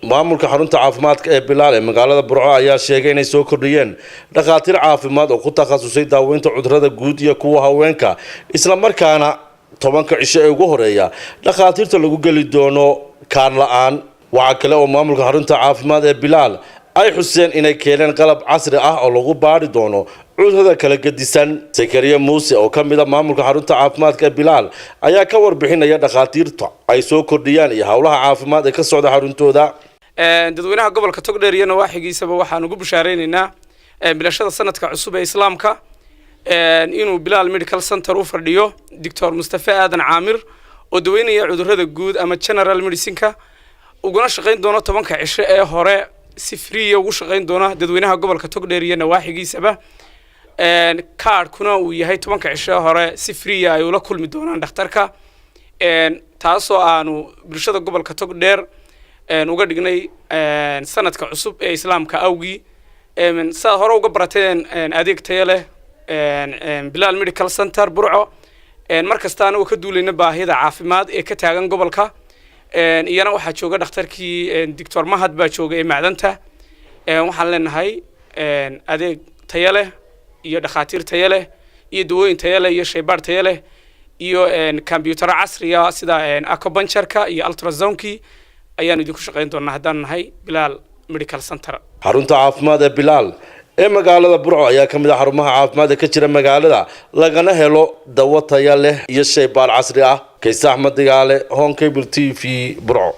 maamulka xarunta caafimaadka ee Bilaal ee magaalada Burco ayaa sheegay inay soo kordhiyeen dhaqaatiir caafimaad oo ku takhasusay daaweynta cudurrada guud iyo kuwa haweenka isla markaana 10 cisho ee ugu horeeya dhaqaatiirta lagu gali doono kaar la'aan. waxa kale oo maamulka xarunta caafimaad ee Bilaal ay xuseen inay keeneen qalab casri ah oo lagu baari doono cudurrada kala gedisan. Zakariya Muuse oo kamid ah maamulka xarunta caafimaadka ee Bilaal ayaa ka warbixinaya dhaqaatiirta ay soo kordhiyaan iyo hawlaha caafimaad ee ka socda xaruntooda. dadweynaha gobolka Togdheer iyo nawaaxigiisaba waxaan ugu bushaareynaa bilashada sanadka cusub ee Islaamka inuu Bilaal Medical Center u fadhiyo Dr. Mustafa Aadan Caamir oo daweynaya cudurrada guud ama general medicine-ka uguna shaqeyn doono 10 cisho ee hore si free ugu shaqeyn doona dadweynaha gobolka Togdheer iyo nawaaxigiisaba kaarkuna uu yahay 10 cisho hore si free ay ula kulmi doonaan dhakhtarka taasoo aanu bulshada gobolka Togdheer uga dhignay sanadka cusub ee Islaamka awgi saa hore uga barateen adeeg tayo leh Bilaal Medical Center Burco markastaana uu ka duulayna baahida caafimaad ee ka taagan gobolka iyana waxa jooga dhakhtarkii Dr. Mahad baa jooga ee macdanta waxaan leenahay adeeg tayo leh iyo dhaqaatiir tayo leh iyo dawooyin tayo leh iyo shaybaar tayo leh iyo computer casri ah sida acupuncture-ka iyo ultrasound-ki ayaan idinku shaqeyn doonaa haddaan nahay Bilaal Medical Center. xarunta caafimaad ee Bilaal ee magaalada Burco ayaa kamid ah xarumaha caafimaad ee ka jira magaalada lagana helo dawo tayo leh iyo shaybaar casri ah. Kays Axmed Digaale, Home Cable TV, Burco.